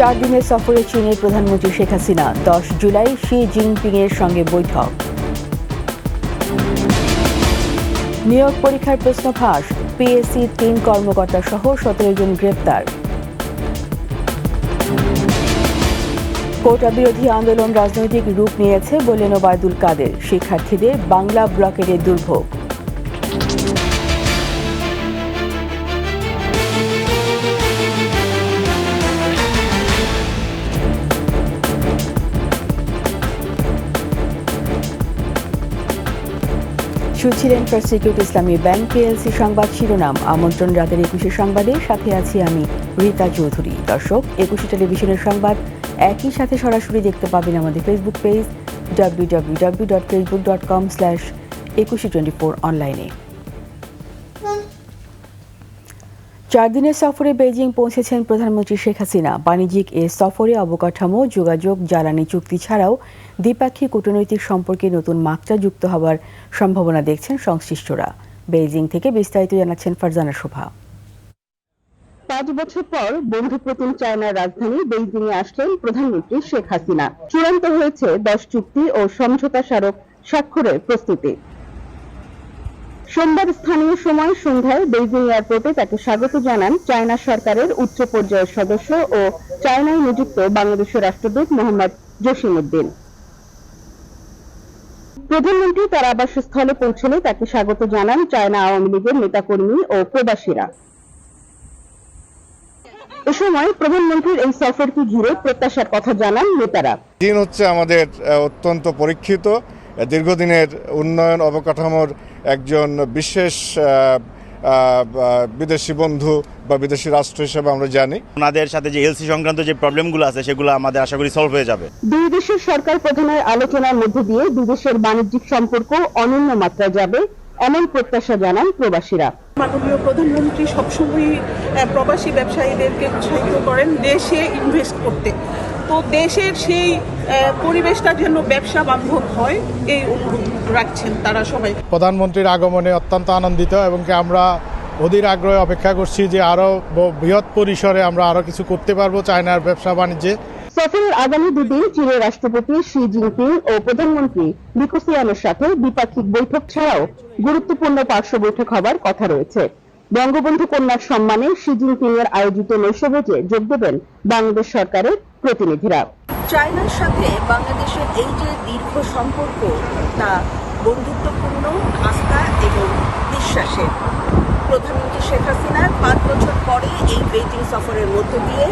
4 দিনের সফরে চীনের প্রধানমন্ত্রী শেখ হাসিনা 10 জুলাই শি জিনপিংয়ের সঙ্গে বৈঠক। নিয়োগ পরীক্ষার প্রশ্ন ফাঁস, পিএসসি 3 কর্মকর্তা সহ 17 জন গ্রেপ্তার। কোটা বিরোধী আন্দোলন রাজনৈতিক রূপ নিয়েছে বললেন ওবায়দুল কাদের, শিক্ষার্থীদের বাংলা ব্লকের দুর্ভোগ। শুনছিলেন ফার্স্ট সিকিউরিটি ইসলামী ব্যাংক পিএলসি সংবাদ শিরোনাম। আমন্ত্রণ রাতের 21 সংবাদের সাথে আছি আমি রীতা চৌধুরী। দর্শক, 21 টেলিভিশনের সংবাদ একই সাথে সরাসরি দেখতে পাবেন আমাদের ফেসবুক পেজ www.facebook.com/2124 অনলাইনে। 4 দিনের সফরে বেইজিং পৌঁছেছেন প্রধানমন্ত্রী শেখ হাসিনা। বাণিজ্যিক এ সফরে অবকাঠামো, যোগাযোগ, জ্বালানি চুক্তি ছাড়াও দ্বিপাক্ষিক কূটনৈতিক সম্পর্কে নতুন মাত্রা যুক্ত হওয়ার সম্ভাবনা দেখছেন সংশ্লিষ্টরা। বেইজিং থেকে বিস্তারিত জানাচ্ছেন ফারজানা শোভা। 5 বছর পর বন্ধুপ্রতিম চায়নার রাজধানী বেইজিংয়ে আসলেন প্রধানমন্ত্রী শেখ হাসিনা। চূড়ান্ত হয়েছে 10 চুক্তি ও সমঝোতা স্মারক স্বাক্ষরের প্রস্তুতি। সোমবার স্থানীয় সময় সন্ধ্যায় বেইজিং এয়ারপোর্টে তাকে স্বাগত জানান চায়না সরকারের উচ্চ পর্যায়ের সদস্য ও চায়নায় নিযুক্ত বাংলাদেশের রাষ্ট্রদূত মোহাম্মদ জসিমউদ্দিন। প্রধানমন্ত্রী তার আবাসস্থলে পৌঁছলে তাকে স্বাগত জানান চায়না আওয়ামী লীগের নেতাকর্মী ও প্রবাসীরা। এ সময় প্রধানমন্ত্রীর এই সফরকে ঘিরে প্রত্যাশার কথা জানান নেতারা। চীন হচ্ছে আমাদের অত্যন্ত পরীক্ষিত দীর্ঘদিনের উন্নয়ন অবকাঠামোর একজন বিশেষ বিদেশি বন্ধু বা বিদেশি রাষ্ট্র হিসেবে আমরা জানি। ওনাদের সাথে যে এলসি সংক্রান্ত যে প্রবলেমগুলো আছে সেগুলো আমাদের আশা করি সলভ হয়ে যাবে। দুই দেশের সরকার প্রধানের আলোচনার মধ্যে দিয়ে দুই দেশের বাণিজ্যিক সম্পর্ক অনন্য মাত্রায় যাবে এমন প্রত্যাশা জানান প্রবাসীরা। মাননীয় প্রধানমন্ত্রী সবসময় প্রবাসী ব্যবসায়ীদেরকে উৎসাহিত করেন দেশে ইনভেস্ট করতে। তো দেশের সেই পরিবেশটা যেন ব্যবসা বান্ধব হয় এই অনুরোধ রাখছেন তারা সবাই। প্রধানমন্ত্রীর আগমনে অত্যন্ত আনন্দিত এবং আমরা অধীর আগ্রহে অপেক্ষা করছি যে আরো বৃহৎ পরিসরে আমরা আরো কিছু করতে পারবো চায়নার ব্যবসা বাণিজ্যে। সফরের আগামী দুদিন চীনের রাষ্ট্রপতি শি জিনপিং ও প্রধানমন্ত্রী লি কেছিয়ানের সাথে দ্বিপাক্ষিক বৈঠক ছাড়াও গুরুত্বপূর্ণ পার্শ্ব বৈঠক হবার কথা রয়েছে। বঙ্গবন্ধু কন্যার সম্মানে শি জিনপিং এর আয়োজিত নৈশভোজে যোগ দেবেন বাংলাদেশ সরকারের প্রতিনিধিরা। চায়নার সাথে বাংলাদেশের এই যে দীর্ঘ সম্পর্ক তা বন্ধুত্বপূর্ণ, আস্থা এবং বিশ্বাসের। প্রধানমন্ত্রী শেখ হাসিনার 5 বছর পরে এই বেইজিং সফরের মধ্য দিয়ে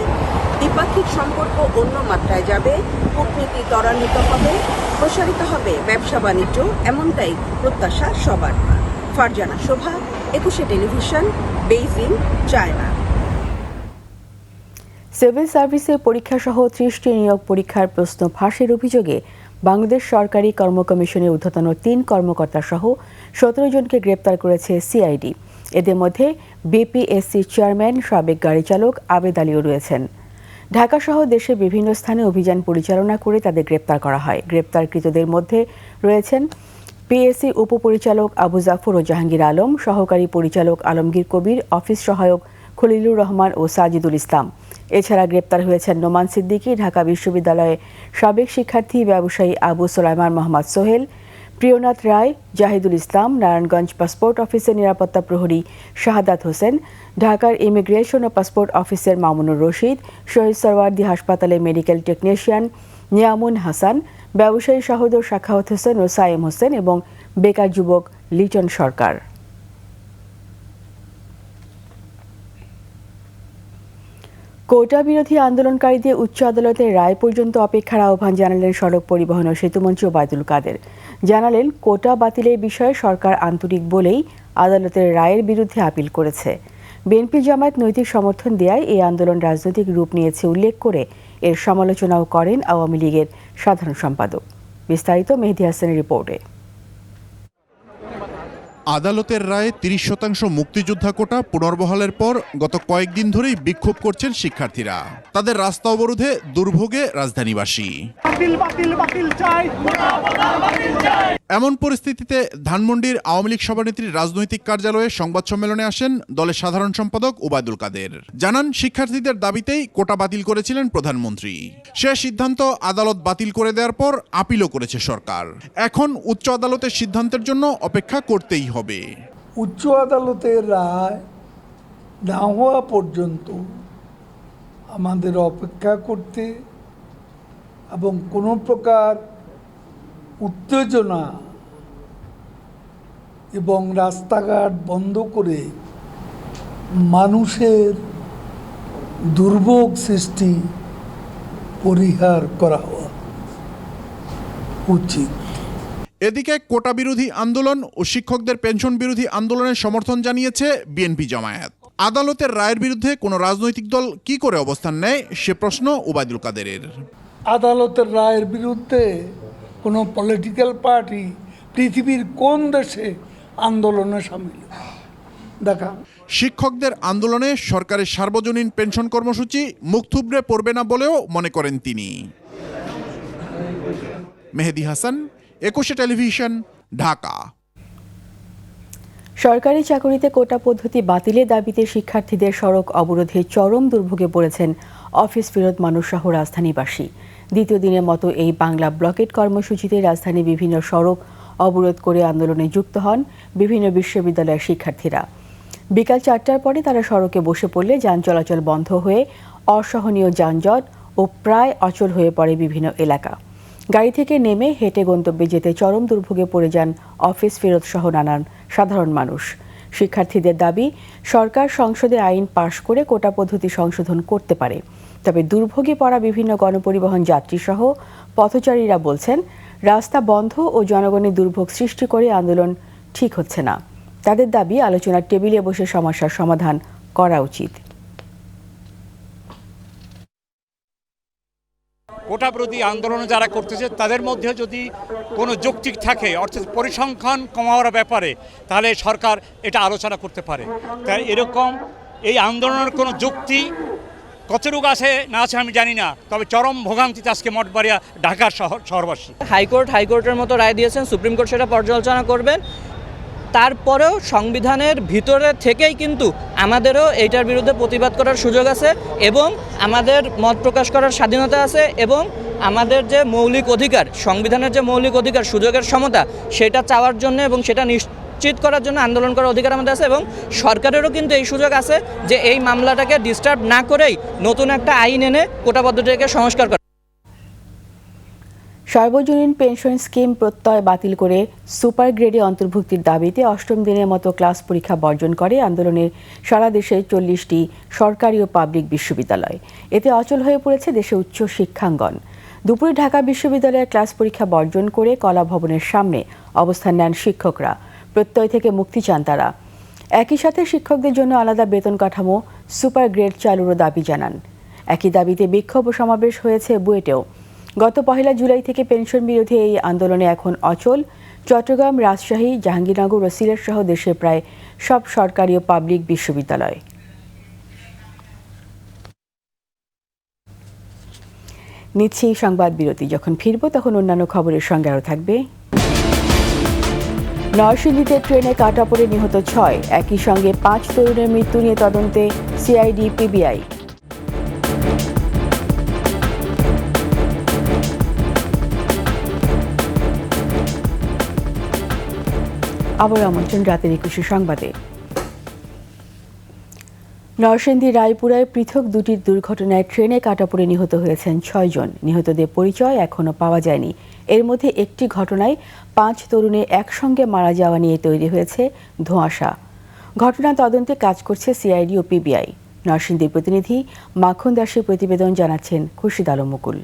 দ্বিপাক্ষিক সম্পর্ক অন্য মাত্রায় যাবে, কূটনীতি ত্বরান্বিত হবে, প্রসারিত হবে ব্যবসা বাণিজ্য, এমনটাই প্রত্যাশা সবার। ফারজানা শোভা, 21 টেলিভিশন, বেইজিং, চায়না। সিভিল সার্ভিসের পরীক্ষা সহ 30টি নিয়োগ পরীক্ষার প্রশ্ন ফাঁসের অভিযোগে বাংলাদেশ সরকারি কর্ম কমিশনের ঊর্ধ্বতন 3 কর্মকর্তা সহ 17 জনকে গ্রেপ্তার করেছে সিআইডি। এদের মধ্যে বিপিএসসি চেয়ারম্যান সাবেক গাড়ি চালক আবেদ আলীও রয়েছেন। ঢাকা সহ দেশের বিভিন্ন স্থানে অভিযান পরিচালনা করে তাদের গ্রেপ্তার করা হয়। গ্রেপ্তারকৃতদের মধ্যে রয়েছেন পিএসসি উপপরিচালক আবু জাফর ও জাহাঙ্গীর আলম, সহকারী পরিচালক আলমগীর কবির, অফিস সহায়ক খলিলুর রহমান ও সাজিদুল ইসলাম। এছাড়া গ্রেপ্তার হয়েছেন নোমান সিদ্দিকী, ঢাকা বিশ্ববিদ্যালয়ে সাবেক শিক্ষার্থী ব্যবসায়ী আবু সোলাইমান মোহাম্মদ সোহেল, প্রিয়নাথ রায়, জাহিদুল ইসলাম, নারায়ণগঞ্জ পাসপোর্ট অফিসের নিরাপত্তা প্রহরী শাহাদাত হোসেন, ঢাকার ইমিগ্রেশন ও পাসপোর্ট অফিসের মামুনুর রশিদ, শহীদ সরওয়ার্দী হাসপাতালে মেডিকেল টেকনিশিয়ান নিয়ামুন হাসান, ব্যবসায়ী সহোদর সাখাওয়াত হোসেন ও সায়েম হোসেন এবং বেকার যুবক লিটন সরকার। কোটা বিরোধী আন্দোলনকারীদের উচ্চ আদালতের রায় পর্যন্ত অপেক্ষার আহ্বান জানালেন সড়ক পরিবহন ও সেতুমন্ত্রী ওবায়দুল কাদের। জানালেন, কোটা বাতিলের বিষয়ে সরকার আন্তরিক বলেই আদালতের রায়ের বিরুদ্ধে আপিল করেছে। বিএনপি জামায়াত নৈতিক সমর্থন দেওয়ায় এই আন্দোলন রাজনৈতিক রূপ নিয়েছে উল্লেখ করে এর সমালোচনাও করেন আওয়ামী লীগের সাধারণ সম্পাদক। বিস্তারিত মেহেদী হাসানের রিপোর্টে। আদালতের রায়ে 30% মুক্তিযোদ্ধা কোটা পুনর্বহালের পর গত কয়েকদিন ধরেই বিক্ষোভ করছেন শিক্ষার্থীরা। তাদের রাস্তা অবরোধে দুর্ভোগে রাজধানীবাসী। এমন পরিস্থিতিতে ধানমন্ডির আওয়ামী লীগ সভানেত্রীর রাজনৈতিক কার্যালয়ে সংবাদ সম্মেলনে আসেন দলের সাধারণ সম্পাদক ওবায়দুল কাদের। জানান, শিক্ষার্থীদের দাবিতেই কোটা বাতিল করেছিলেন প্রধানমন্ত্রী। সে সিদ্ধান্ত আদালত বাতিল করে দেওয়ার পর আপিলও করেছে সরকার। এখন উচ্চ আদালতের সিদ্ধান্তের জন্য অপেক্ষা করতেই হবে। উচ্চ আদালতের রায় না হওয়া পর্যন্ত আমাদের অপেক্ষা করতে এবং কোনো প্রকার উত্তেজনা এবং রাস্তাঘাট বন্ধ করে মানুষের দুর্ভোগ সৃষ্টি পরিহার করা উচিত। এদিকে কোটা বিরোধী আন্দোলন ও শিক্ষকদের পেনশন বিরোধী আন্দোলনের সমর্থন জানিয়েছে বিএনপি জামায়াত। আদালতের রায়ের বিরুদ্ধে কোনো রাজনৈতিক দল কি করে অবস্থান নেয় সে প্রশ্ন ওবায়দুল কাদেরের। আদালতের রায়ের বিরুদ্ধে কোনো পলিটিক্যাল পার্টি পৃথিবীর কোন দেশে আন্দোলনে সামিল দেখা? শিক্ষকদের আন্দোলনে সরকারের সার্বজনীন পেনশন কর্মসূচি মুখ থুবড়ে পড়বে না বলেও মনে করেন তিনি। মেহেদী হাসান, 21 টেলিভিশন, ঢাকা। সরকারি চাকরিতে কোটা পদ্ধতি বাতিলের দাবিতে শিক্ষার্থীদের সড়ক অবরোধে চরম দুর্ভোগে পড়েছেন অফিস ফেরত মানুষসহ রাজধানীবাসী। দ্বিতীয় দিনের মতো এই বাংলা ব্লকেট কর্মসূচিতে রাজধানীর বিভিন্ন সড়ক অবরোধ করে আন্দোলনে যুক্ত হন বিভিন্ন বিশ্ববিদ্যালয়ের শিক্ষার্থীরা। বিকাল 4টার পরে তারা সড়কে বসে পড়লে যান চলাচল বন্ধ হয়ে অসহনীয় যানজট ও প্রায় অচল হয়ে পড়ে বিভিন্ন এলাকা। গাড়ি থেকে নেমে হেঁটে গন্তব্যে যেতে চরম দুর্ভোগে পড়ে যান অফিস ফেরত সহ নানান সাধারণ মানুষ। শিক্ষার্থীদের দাবি, সরকার সংসদে আইন পাশ করে কোটা পদ্ধতি সংশোধন করতে পারে। তবে দুর্ভোগে পড়া বিভিন্ন গণপরিবহন যাত্রীসহ পথচারীরা বলছেন, রাস্তা বন্ধ ও জনগণের দুর্ভোগ সৃষ্টি করে আন্দোলন ঠিক হচ্ছে না। তাদের দাবি, আলোচনার টেবিলে বসে সমস্যার সমাধান করা উচিত। কোটা বিরোধী আন্দোলন যারা করতেছে তাদের মধ্যে যদি কোনো যৌক্তিক থাকে, অর্থাৎ পরিসংখ্যান কমানোর ব্যাপারে, তাহলে সরকার এটা আলোচনা করতে পারে। তাই এরকম এই আন্দোলনের কোনো যুক্তি কতটুকু আছে না আছে আমি জানি না, তবে চরম ভোগান্তিতে আজকে মঠবাড়িয়া ঢাকার শহরবাসী। হাইকোর্টের মতো রায় দিয়েছেন, সুপ্রিম কোর্ট সেটা পর্যালোচনা করবেন। তারপরেও সংবিধানের ভিতরে থেকেই কিন্তু আমাদেরও এইটার বিরুদ্ধে প্রতিবাদ করার সুযোগ আছে এবং আমাদের মত প্রকাশ করার স্বাধীনতা আছে এবং আমাদের যে মৌলিক অধিকার, সংবিধানের যে মৌলিক অধিকার, সুযোগের সমতা, সেটা চাওয়ার জন্য এবং সেটা নিশ্চিত করার জন্য আন্দোলন করার অধিকার আমাদের আছে এবং সরকারেরও কিন্তু এই সুযোগ আছে যে এই মামলাটাকে ডিস্টার্ব না করেই নতুন একটা আইন এনে কোটা পদ্ধতিকে সংস্কার করা। সর্বজনীন পেনশন স্কিম প্রত্যয় বাতিল করে সুপার গ্রেডে অন্তর্ভুক্তির দাবিতে 8ম দিনের মতো ক্লাস পরীক্ষা বর্জন করে আন্দোলনের সারা দেশে 40টি সরকারি ও পাবলিক বিশ্ববিদ্যালয়। এতে অচল হয়ে পড়েছে দেশে উচ্চ শিক্ষাঙ্গন। দুপুরে ঢাকা বিশ্ববিদ্যালয়ের ক্লাস পরীক্ষা বর্জন করে কলা ভবনের সামনে অবস্থান নেন শিক্ষকরা। প্রত্যয় থেকে মুক্তি চান তারা। একই সাথে শিক্ষকদের জন্য আলাদা বেতন কাঠামো, সুপার গ্রেড চালুরও দাবি জানান। একই দাবিতে বিক্ষোভ ও সমাবেশ হয়েছে বুয়েটেও। গত 1 জুলাই থেকে পেনশন বিরোধী এই আন্দোলনে এখন অচল চট্টগ্রাম, রাজশাহী, জাহাঙ্গীরনগর ও সিলেট সহ দেশের প্রায় সব সরকারি ও পাবলিক বিশ্ববিদ্যালয়। নিচ্ছি সংবাদ বিরতি। যখন ফিরব তখন অন্যান্য খবরের সঙ্গে আরও থাকবে। নরসিংদীতে ট্রেনে কাটা পড়ে নিহত 6, একই সঙ্গে 5 তরুণের মৃত্যু নিয়ে তদন্তে সিআইডি, পিবিআই। আবার আমন্ত্রণ রাতের 21 সংবাদে। নরসিংদী রায়পুরায় পৃথক দুটি দুর্ঘটনায় ট্রেনে কাটা পড়ে নিহত হয়েছেন 6 জন। নিহতদের পরিচয় এখনও পাওয়া যায়নি। এর মধ্যে একটি ঘটনায় 5 তরুণের একসঙ্গে মারা যাওয়া নিয়ে তৈরি হয়েছে ধোঁয়াশা। ঘটনা তদন্তে কাজ করছে সিআইডি ও পিবিআই। নরসিংদীর প্রতিনিধি মাখন দাসের প্রতিবেদন, জানাচ্ছেন খুরশিদ আলম মুকুল।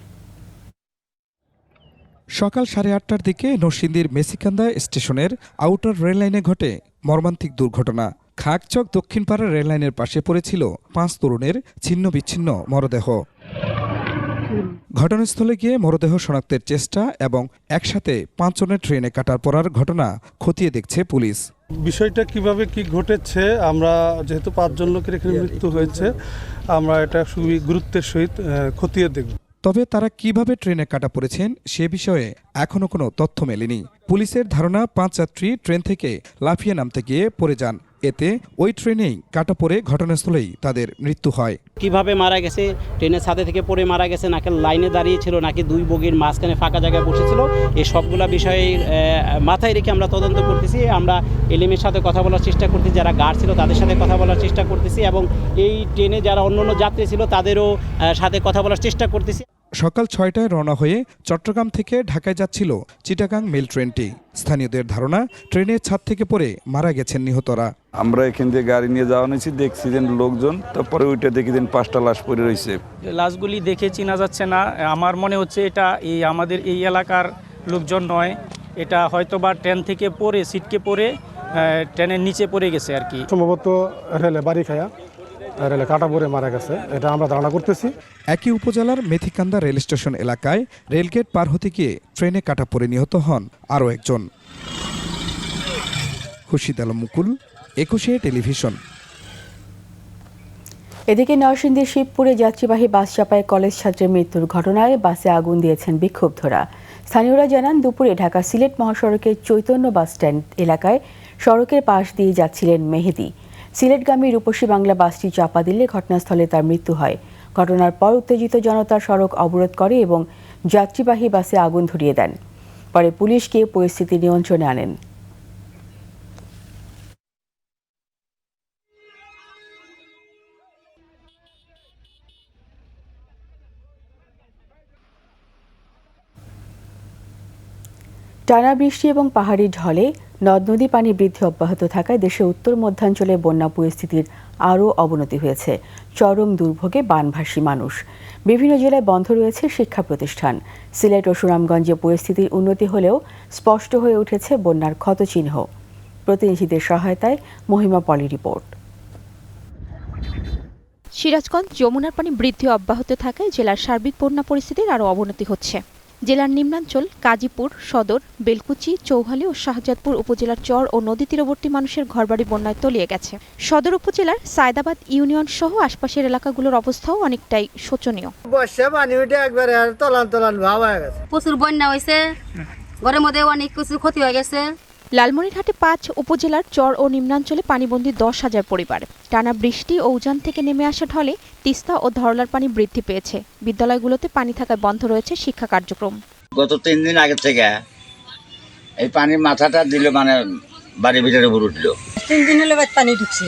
সকাল 8:30টার দিকে নরসিংদীর মেসিকান্দা স্টেশনের আউটার রেললাইনে ঘটে মর্মান্তিক দুর্ঘটনা। খাগচক দক্ষিণপাড়া রেললাইনের পাশে পড়েছিল 5 তরুণের ছিন্ন বিচ্ছিন্ন মরদেহ। ঘটনাস্থলে গিয়ে মরদেহ শনাক্তের চেষ্টা এবং একসাথে 5 জনের ট্রেনে কাটার পড়ার ঘটনা খতিয়ে দেখছে পুলিশ। বিষয়টা কিভাবে কি ঘটেছে, আমরা যেহেতু 5 জন লোকের এখানে মৃত্যু হয়েছে, আমরা এটা খুবই গুরুত্বের সহিত খতিয়ে দেখব। তবে তারা কিভাবে ট্রেনে কাটা পড়েছেন সে বিষয়ে এখনো কোনো তথ্য মেলেনি। পুলিশের ধারণা 5 যাত্রী ট্রেন থেকে লাফিয়ে নামতে গিয়ে পড়ে যান। এতে ওই ট্রেনেই কাটা পড়ে ঘটনাস্থলেই তাদের মৃত্যু হয়। কিভাবে মারা গেছে, ট্রেনের ছাদে থেকে পড়ে মারা গেছে, নাকি লাইনে দাঁড়িয়ে ছিল, নাকি দুই বগির মাঝখানে ফাঁকা জায়গায় বসেছিল, এই সবগুলা বিষয়ে মাথায় রেখে আমরা তদন্ত করতেছি। আমরা এলএমের সাথে কথা বলার চেষ্টা করতেছি, যারা গার্ড ছিল তাদের সাথে কথা বলার চেষ্টা করতেছি, এবং এই ট্রেনে যারা অন্যান্য যাত্রী ছিল তাদেরও সাথে কথা বলার চেষ্টা করতেছি। সকাল 6টায় রওনা হয়ে চট্টগ্রাম থেকে ঢাকায় যাচ্ছিল চিটাগাং মেল ট্রেনটি। স্থানীয়দের ধারণা ট্রেনের ছাদ থেকে পড়ে মারা গেছেন নিহতরা। আমরা এখান থেকে গাড়ি নিয়ে যাওয়া নিয়েছি, দেখছি যে লোকজন, তারপরে ওইটা দেখি দিন 5টা লাশ পড়ে রয়েছে। লাশগুলি দেখে চেনা যাচ্ছে না। আমার মনে হচ্ছে এটা আমাদের এই এলাকার লোকজন নয়, এটা হয়তোবা ট্রেন থেকে পড়ে সিটকে পড়ে ট্রেনের নিচে পড়ে গেছে আর কি। সম্ভবত রেলে বাড়ি খায়া রেলে কাটা পড়ে মারা গেছে, এটা আমরা ধারণা করতেছি। একই উপজেলার মেথিকান্দা রেল স্টেশন এলাকায় রেলগেট পার হতে গিয়ে ট্রেনে কাটা পড়ে নিহত হন আরও একজন। খুরশিদ আলম মুকুল, 21 টেলিভিশন। এদিকে নরসিংদীর শিবপুরে যাত্রীবাহী বাস চাপায় কলেজ ছাত্রের মৃত্যুর ঘটনায় বাসে আগুন দিয়েছেন বিক্ষুব্ধরা। স্থানীয়রা জানান, দুপুরে ঢাকা সিলেট মহাসড়কের চৈতন্য বাস স্ট্যান্ড এলাকায় সড়কের পাশ দিয়ে যাচ্ছিলেন মেহেদি। সিলেটগামী রূপসী বাংলা বাসটি চাপা দিলে ঘটনাস্থলে তার মৃত্যু হয়। ঘটনার পর উত্তেজিত জনতা সড়ক অবরোধ করে এবং যাত্রীবাহী বাসে আগুন ধরিয়ে দেন। পরে পুলিশ গিয়ে পরিস্থিতি নিয়ন্ত্রণে আনেন। টানা বৃষ্টি এবং পাহাড়ি ঢলে নদ নদী পানি বৃদ্ধি অব্যাহত থাকায় দেশের উত্তর মধ্যাঞ্চলে বন্যা পরিস্থিতির আরও অবনতি হয়েছে। চরম দুর্ভোগে বানভাসী মানুষ। বিভিন্ন জেলায় বন্ধ রয়েছে শিক্ষা প্রতিষ্ঠান। সিলেট ও সুনামগঞ্জে পরিস্থিতির উন্নতি হলেও স্পষ্ট হয়ে উঠেছে বন্যার ক্ষতচিহ্ন। প্রতিনিধিদের সহায়তায় মহিমা পলি রিপোর্ট। সিরাজগঞ্জ যমুনার পানি বৃদ্ধি অব্যাহত থাকায় জেলার সার্বিক বন্যা পরিস্থিতির আরও অবনতি হচ্ছে। জেলার নিম্নাঞ্চল কাজীপুর, সদর, বেলকুচি, চৌহালি ও শাহজাদপুর উপজেলার চর ও নদী তীরবর্তী মানুষের ঘরবাড়ি বন্যায় তলিয়ে গেছে। সদর উপজেলার সায়দাবাদ ইউনিয়ন সহ আশপাশের এলাকাগুলোর অবস্থাও অনেকটাই শোচনীয়। প্রচুর বন্যা হয়েছে, ঘরের মধ্যে অনেক কিছু ক্ষতি হয়ে গেছে। লালমনিরহাটে 5 উপজেলার চর ও নিম্নাঞ্চলে পানিবন্দী 10,000 পরিবার। টানা বৃষ্টি ও উজান থেকে নেমে আসা ঢলে তিস্তা ও ধরলার পানি বৃদ্ধি পেয়েছে। বিদ্যালয়গুলোতে পানি থাকায় বন্ধ রয়েছে শিক্ষা কার্যক্রম। গত 3 দিন আগে থেকে এই পানির মাথাটা দিলে মানে বাড়ির ভিতরে ভরে উঠলো। 3 দিন হলে পানি ঢুকছে,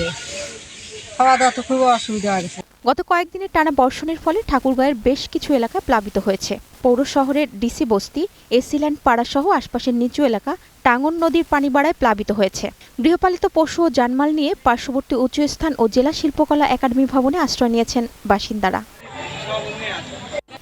খাওয়া দাওয়া তো খুব অসুবিধা হয়ে গেছে। গত কয়েকদিনের টানা বর্ষণের ফলে ঠাকুরগাঁয়ের বেশ কিছু এলাকা প্লাবিত হয়েছে। পৌর শহরের ডিসি বস্তি, এসিল্যান্ড পাড়া সহ আশপাশের নিচু এলাকা টাঙ্গন নদীর পানি বাড়ায় প্লাবিত হয়েছে। গৃহপালিত পশু ও জানমাল নিয়ে পার্শ্ববর্তী উঁচু স্থান ও জেলা শিল্পকলা একাডেমি ভবনে আশ্রয় নিয়েছেন বাসিন্দারা।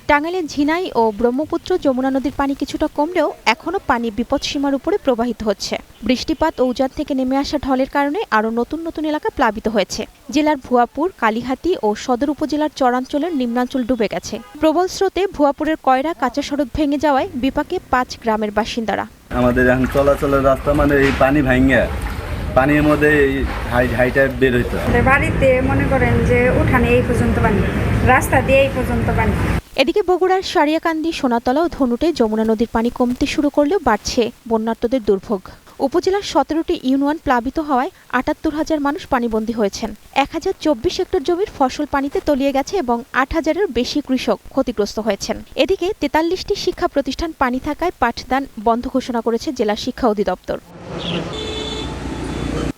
টাঙ্গাইলের ঝিনাই ও ব্রহ্মপুত্র যমুনা নদীর পানি কিছুটা কমলেও এখনও পানি বিপদসীমার উপরে প্রবাহিত হচ্ছে। বৃষ্টিপাত ও উজান থেকে নেমে আসা ঢলের কারণে আরও নতুন নতুন এলাকা প্লাবিত হয়েছে। জেলার ভুয়াপুর, কালীহাতি ও সদর উপজেলার চরাঞ্চলের নিম্নাঞ্চল ডুবে গেছে। প্রবল স্রোতে ভুয়াপুরের কয়রা কাঁচা সড়ক ভেঙে যাওয়ায় বিপাকে 5 গ্রামের বাসিন্দারা। আমাদের এখন চলাচলের রাস্তা মানে এই পানি ভাঙে, পানির মধ্যে হাইটা বের হইতে হয়। বাড়িতে মনে করেন যে উঠানে এই পর্যন্ত পানি, রাস্তা দিয়ে এই পর্যন্ত পানি। এদিকে বগুড়ার সারিয়াকান্দি, সোনাতলা ও ধনুটে যমুনা নদীর পানি কমতে শুরু করলেও বাড়ছে বন্যার্তদের দুর্ভোগ। উপজেলার 17টি ইউনিয়ন প্লাবিত হওয়ায় 78,000 মানুষ পানিবন্দী হয়েছেন। 1024 হেক্টর জমির ফসল পানিতে তলিয়ে গেছে এবং 8,000-এর বেশি কৃষক ক্ষতিগ্রস্ত হয়েছেন। এদিকে 43টি শিক্ষা প্রতিষ্ঠান পানি থাকায় পাঠদান বন্ধ ঘোষণা করেছে জেলা শিক্ষা অধিদপ্তর।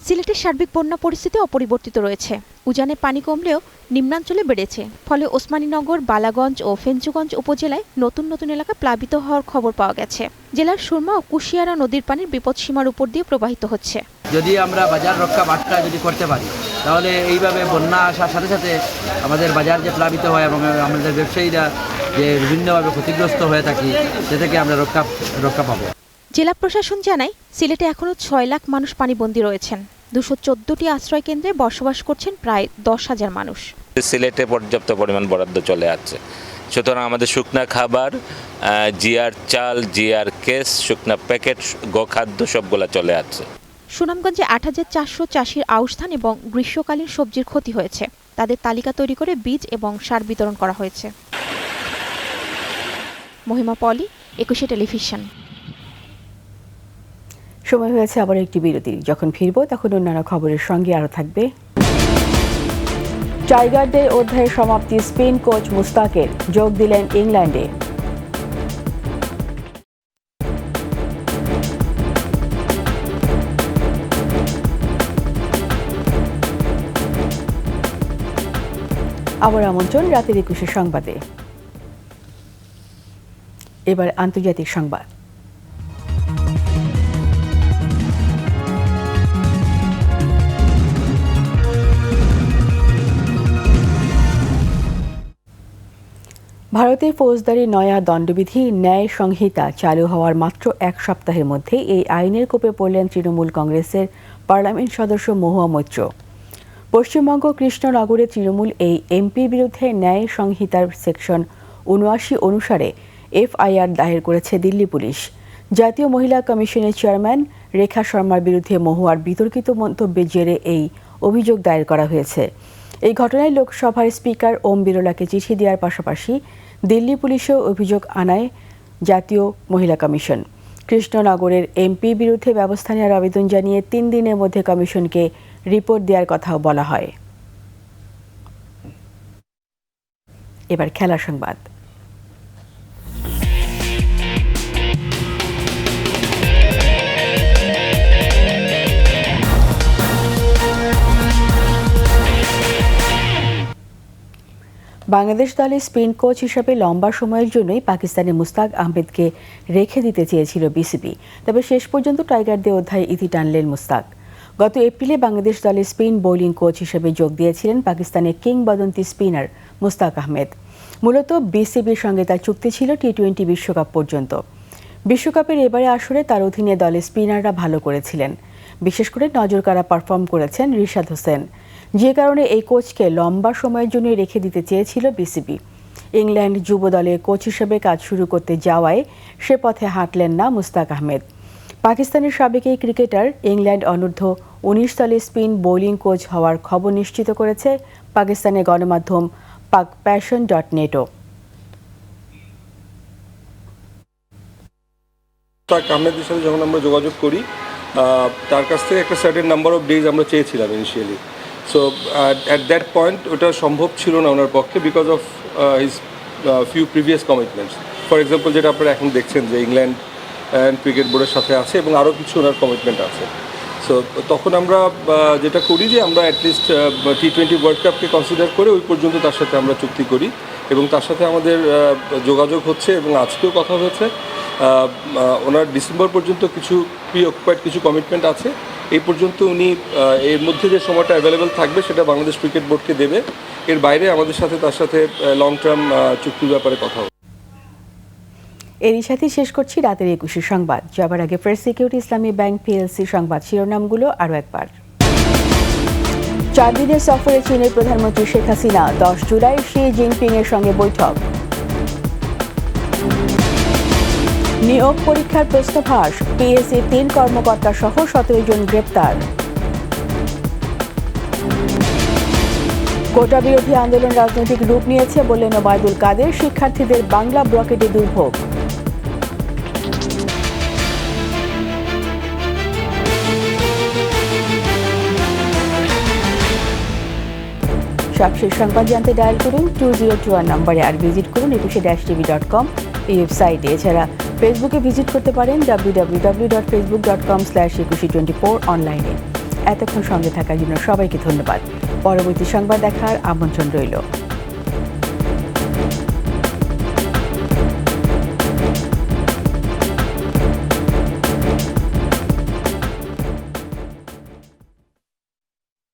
সিলেটের সার্বিক বন্যা পরিস্থিতি অপরিবর্তিত রয়েছে। উজানে পানি কমলেও নিম্নাঞ্চলে বেড়েছে। ফলে ওসমানীনগর, বালাগঞ্জ ও ফেঞ্চুগঞ্জ উপজেলায় নতুন নতুন এলাকা প্লাবিত হওয়ার খবর পাওয়া গেছে। জেলার সুরমা ও কুশিয়ারা নদীর পানির বিপদসীমার উপর দিয়ে প্রবাহিত হচ্ছে। যদি আমরা বাজার রক্ষা বার্তা যদি করতে পারি, তাহলে এইভাবে বন্যা আসার সাথে সাথে আমাদের বাজার যে প্লাবিত হয় এবং আমাদের ব্যবসায়ীরা যে বিভিন্নভাবে ক্ষতিগ্রস্ত হয়ে থাকি, সে থেকে আমরা রক্ষা পাবো। জেলা প্রশাসন জানায়, সিলেটে এখনও 6 লাখ মানুষ পানিবন্দী রয়েছেন। 214টি আশ্রয় কেন্দ্রে বসবাস করছেন প্রায় 10,000 মানুষ। সিলেটে পর্যাপ্ত পরিমাণ বরাদ্দ চলে আছে, সুতরাং আমাদের শুকনা খাবার, জিআর চাল, জিআর কেস, শুকনা প্যাকেট, গোখাদ্য সবগুলা চলে আছে। সুনামগঞ্জে 8,400 চাষির আউশ ধান এবং গ্রীষ্মকালীন সবজির ক্ষতি হয়েছে। তাদের তালিকা তৈরি করে বীজ এবং সার বিতরণ করা হয়েছে। মহিমা পলি, 21 টেলিভিশন। সময় হয়েছে আবার একটি বিরতি। যখন ফিরব তখন অন্যান্য খবরের সঙ্গে আরও থাকবে টাইগারদের অধ্যায়ের সমাপ্তি, স্পেন কোচ মুস্তাকের যোগ দিলেন ইংল্যান্ডে। আবার আমন্ত্রণ রাতের 21 সংবাদে। এবার আন্তর্জাতিক সংবাদ। ভারতে ফৌজদারি নয়া দণ্ডবিধি ন্যায় সংহিতা চালু হওয়ার মাত্র এক সপ্তাহের মধ্যে এই আইনের কোপে পড়লেন তৃণমূল কংগ্রেসের পার্লামেন্ট সদস্য মহুয়া মৈত্র। পশ্চিমবঙ্গ কৃষ্ণনগরে তৃণমূল এই এমপির বিরুদ্ধে ন্যায় সংহিতার সেকশন ৭৯ অনুসারে এফআইআর দায়ের করেছে দিল্লি পুলিশ। জাতীয় মহিলা কমিশনের চেয়ারম্যান রেখা শর্মার বিরুদ্ধে মহুয়ার বিতর্কিত মন্তব্যের জেরে এই অভিযোগ দায়ের করা হয়েছে। এই ঘটনায় লোকসভার স্পিকার ওম বিরলাকে চিঠি দেওয়ার পাশাপাশি দিল্লি পুলিশেও অভিযোগ আনায় জাতীয় মহিলা কমিশন। কৃষ্ণনগরের এমপির বিরুদ্ধে ব্যবস্থা নেওয়ার আবেদন জানিয়ে ৩ দিনের মধ্যে কমিশনকে রিপোর্ট দেওয়ার কথাও বলা হয়। এবার খেলা সংবাদ। বাংলাদেশ দলে স্পিন কোচ হিসেবে লম্বা সময়ের জন্যই পাকিস্তানের মুস্তাক আহমেদকে রেখে দিতে চেয়েছিল বিসিবি। তবে শেষ পর্যন্ত টাইগারদের অধ্যায়ে ইতি টানলেন মুস্তাক। গত এপ্রিলে বাংলাদেশ দলে স্পিন বোলিং কোচ হিসেবে যোগ দিয়েছিলেন পাকিস্তানের কিংবদন্তি স্পিনার মুস্তাক আহমেদ। মূলত বিসিবির সঙ্গে তার চুক্তি ছিল টি-20 বিশ্বকাপ পর্যন্ত। বিশ্বকাপের এবারে আসরে তার অধীনে দলের স্পিনাররা ভালো করেছিলেন, বিশেষ করে নজরকাড়া পারফর্ম করেছেন রিশাদ হোসেন, যে কারণে এই কোচকে লম্বা সময়ের জন্য রেখে দিতে চেয়েছিল বিসিবি। ইংল্যান্ড যুব দলে কোচ হিসেবে কাজ শুরু করতে যাওয়ায় সে পথে হাঁটলেন না মুস্তাক আহমেদ। পাকিস্তানের সাবেক এই ক্রিকেটার ইংল্যান্ড অনূর্ধ্ব 19 দলে স্পিন বোলিং কোচ হওয়ার খবর নিশ্চিত করেছে পাকিস্তানের গণমাধ্যম pakpassion.netও। আহমেদের সাথে যখন আমরা যোগাযোগ করি, তার কাছ থেকে একটা সার্টেন নাম্বার অফ ডেজ আমরা চেয়েছিলাম initially. So at that point ওটা সম্ভব ছিল না ওনার পক্ষে, because of his few previous commitments. For example, যেটা আপনারা এখন দেখছেন যে ইংল্যান্ড অ্যান্ড ক্রিকেট বোর্ডের সাথে আছে এবং আরও কিছু ওনার কমিটমেন্ট আছে। সো তখন আমরা যেটা করি যে আমরা অ্যাটলিস্ট টি-20 ওয়ার্ল্ড কাপকে কনসিডার করে ওই পর্যন্ত তার সাথে আমরা চুক্তি করি এবং তার সাথে আমাদের যোগাযোগ হচ্ছে এবং আজকেও কথা হয়েছে। ওনার ডিসেম্বর পর্যন্ত কিছু প্রি অকুপাইড কিছু কমিটমেন্ট আছে। এই পর্যন্ত উনি এর মধ্যে যে সময়টা অ্যাভেলেবেল থাকবে সেটা বাংলাদেশ ক্রিকেট বোর্ডকে দেবে। এর বাইরে আমাদের সাথে তার সাথে লং টার্ম চুক্তির ব্যাপারে কথা হবে। এরই সাথে শেষ করছি রাতের 21 সংবাদ। যাবার আগে ফার্স্ট সিকিউরিটি ইসলামী ব্যাংক পিএলসি সংবাদ শিরোনামগুলো আরও একবার। 4 দিনের সফরে চীনের প্রধানমন্ত্রী শেখ হাসিনা, 10 জুলাই শি জিনপিং এর সঙ্গে বৈঠক। নিয়োগ পরীক্ষার প্রশ্ন ফাঁস, পিএসসি 3 কর্মকর্তা সহ 17 জন গ্রেপ্তার। কোটা বিরোধী আন্দোলন রাজনৈতিক রূপ নিয়েছে বললেন ওবায়দুল কাদের, শিক্ষার্থীদের বাংলা ব্লকেটে দুর্ভোগ। সবশেষ সংবাদ জানতে ডায়াল করুন 2021 নম্বরে, আর ভিজিট করুন 21-tv.com এই ওয়েবসাইটে। এছাড়া ফেসবুকে ভিজিট করতে পারেন www.facebook.com/2124 অনলাইনে। এতক্ষণ সঙ্গে থাকার জন্য সবাইকে ধন্যবাদ। পরবর্তী সংবাদ দেখার আমন্ত্রণ রইল।